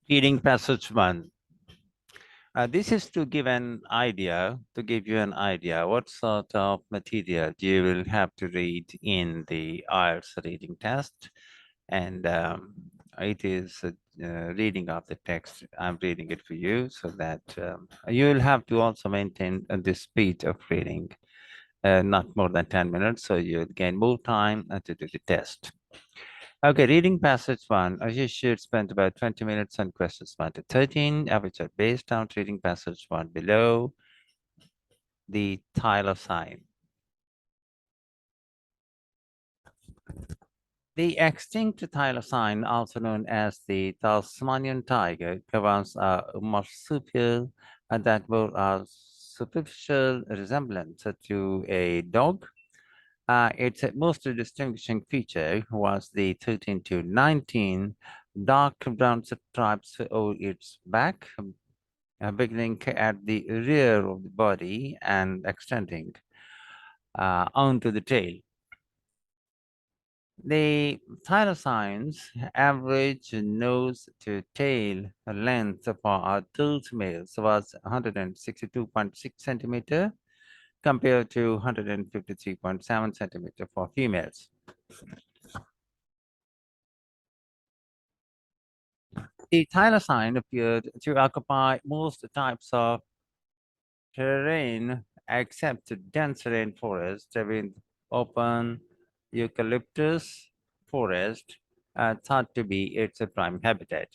Reading passage one. This is to give you an idea what sort of material you will have to read in the IELTS reading test. And it is reading of the text. I'm reading it for you so that you will have to also maintain the speed of reading, not more than 10 minutes, so you'll gain more time to do the test. Okay, reading passage one. You should spend about 20 minutes on questions 1 to 13, which are based on reading passage one below, the Thylacine. The extinct thylacine, also known as the Tasmanian tiger, governs a marsupial that bore a superficial resemblance to a dog. Its most distinguishing feature was the 13 to 19 dark brown stripes over its back, beginning at the rear of the body and extending onto the tail. The thylacines average nose to tail length for adult males was 162.6 centimeter compared to 153.7 centimeter for females. The thylacine appeared to occupy most types of terrain except dense rainforest with open eucalyptus forest thought to be its prime habitat.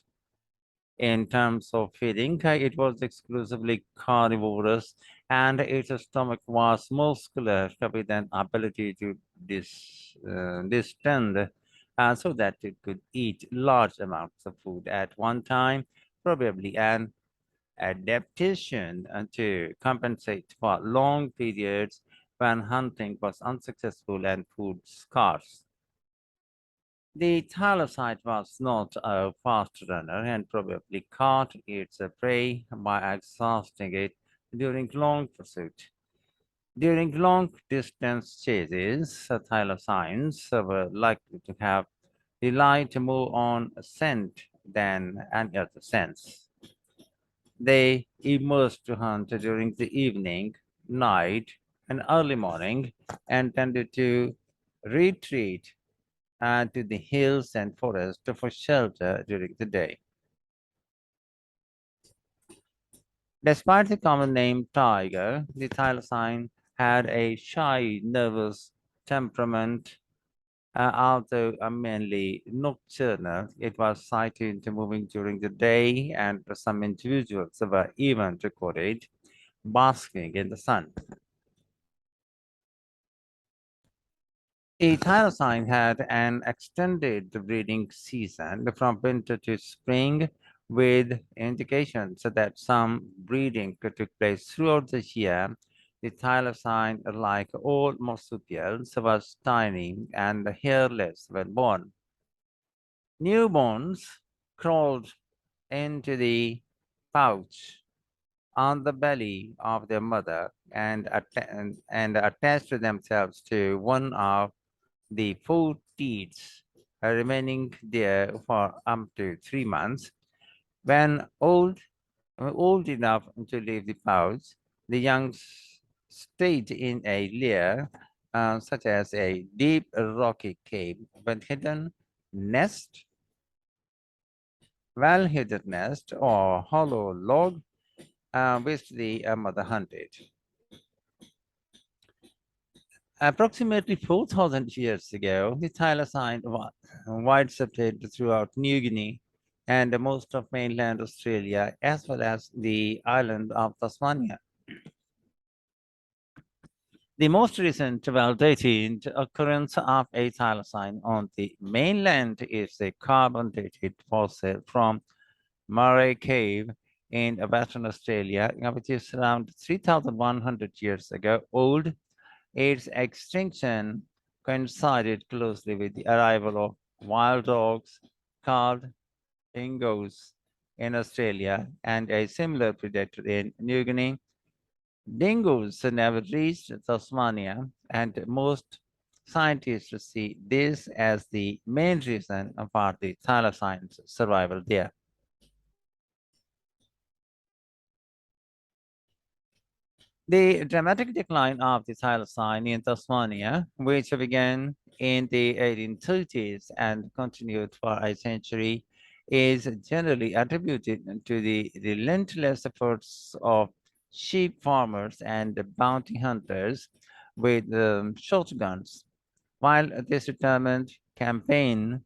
In terms of feeding, it was exclusively carnivorous and its stomach was muscular with an ability to distend so that it could eat large amounts of food at one time, probably an adaptation to compensate for long periods when hunting was unsuccessful and food scarce. The thylacine was not a fast runner and probably caught its prey by exhausting it during long pursuit. During long distance chases, thylacines were likely to have relied more on scent than any other sense. They emerged to hunt during the evening, night, and early morning and tended to retreat to the hills and forests for shelter during the day. Despite the common name tiger, the thylacine had a shy, nervous temperament. Although mainly nocturnal, it was sighted moving during the day, and some individuals were even recorded basking in the sun. The thylacine had an extended breeding season from winter to spring, with indications that some breeding took place throughout the year. The thylacine, like all marsupials, was tiny and hairless when born. Newborns crawled into the pouch on the belly of their mother and attached themselves to one of the four teats, remaining there for up to 3 months. When old enough to leave the pouch, the young stayed in a lair, such as a deep rocky cave, but hidden nest, well-hidden nest, or hollow log, which the mother hunted. Approximately 4,000 years ago, the thylacine was widespread throughout New Guinea and most of mainland Australia, as well as the island of Tasmania. The most recent well-dated occurrence of a thylacine on the mainland is a carbon-dated fossil from Murray Cave in Western Australia, which is around 3,100 years ago old. Its extinction coincided closely with the arrival of wild dogs called dingoes in Australia and a similar predator in New Guinea. Dingoes never reached Tasmania, and most scientists see this as the main reason for the thylacine's survival there. The dramatic decline of the thylacine in Tasmania, which began in the 1830s and continued for a century, is generally attributed to the relentless efforts of sheep farmers and bounty hunters with shotguns. While this determined campaign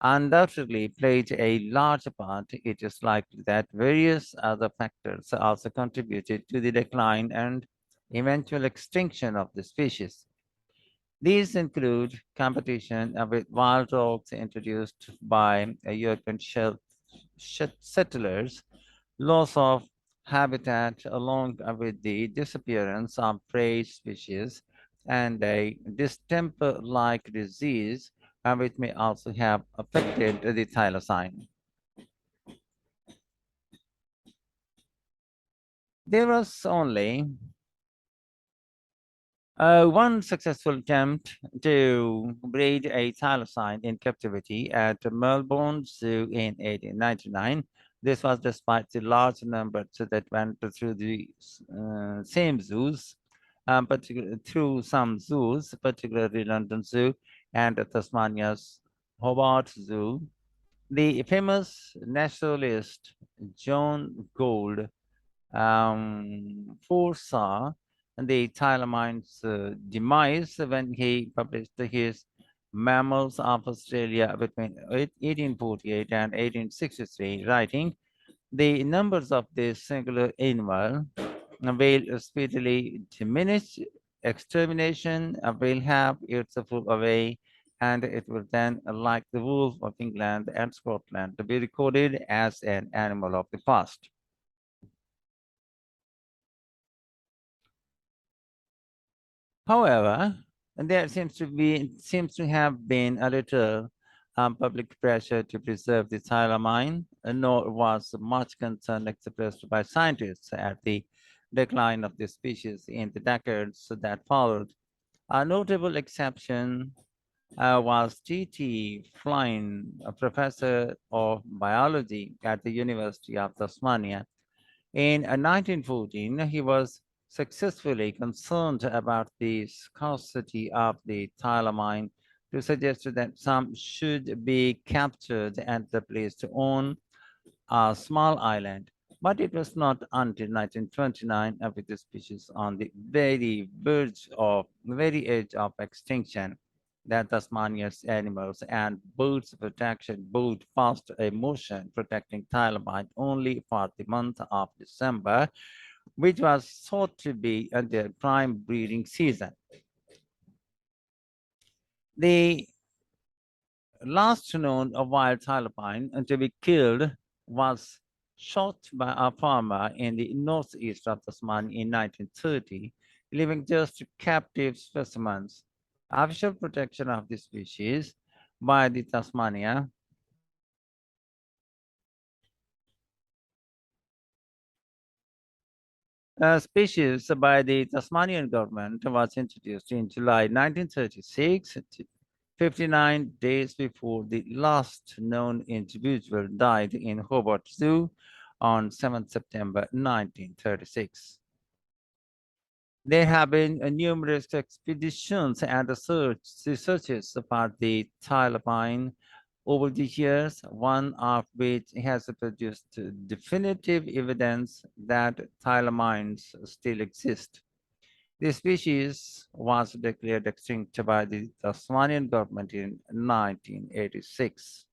undoubtedly played a large part, it is likely that various other factors also contributed to the decline and eventual extinction of the species. These include competition with wild dogs introduced by European settlers, loss of habitat along with the disappearance of prey species, and a distemper-like disease which may also have affected the thylacine. There was only one successful attempt to breed a thylacine in captivity at Melbourne Zoo in 1899. This was despite the large numbers that went through the same zoos, through some zoos, particularly London Zoo and Tasmania's Hobart Zoo. The famous naturalist John Gould foresaw the Thylamine's demise when he published his Mammals of Australia between 1848 and 1863, writing, "The numbers of this singular animal will speedily diminish. Extermination will have its full away, and it will then, like the wolf of England and Scotland, to be recorded as an animal of the past." However, there seems to have been a little public pressure to preserve the thylamine, nor was much concern expressed by scientists at the decline of the species in the decades that followed. A notable exception was T.T. Flynn, a professor of biology at the University of Tasmania. In 1914, he was successfully concerned about the scarcity of the Thylacine to suggest that some should be captured and placed on a small island. But it was not until 1929, with the species on the very edge of extinction, that Tasmania's Animals and Birds Protection Board passed a motion protecting Thylacine only for the month of December, which was thought to be their prime breeding season. The last known wild Thylacine to be killed was shot by a farmer in the northeast of Tasmania in 1930, leaving just captive specimens. Official protection of the species by the Tasmania species by the Tasmanian government was introduced in July 1936, 59 days before the last known individual died in Hobart Zoo on 7 September 1936. There have been numerous expeditions and researches about the Thylacine over the years, one of which has produced definitive evidence that thylamines still exist. The species was declared extinct by the Tasmanian government in 1986.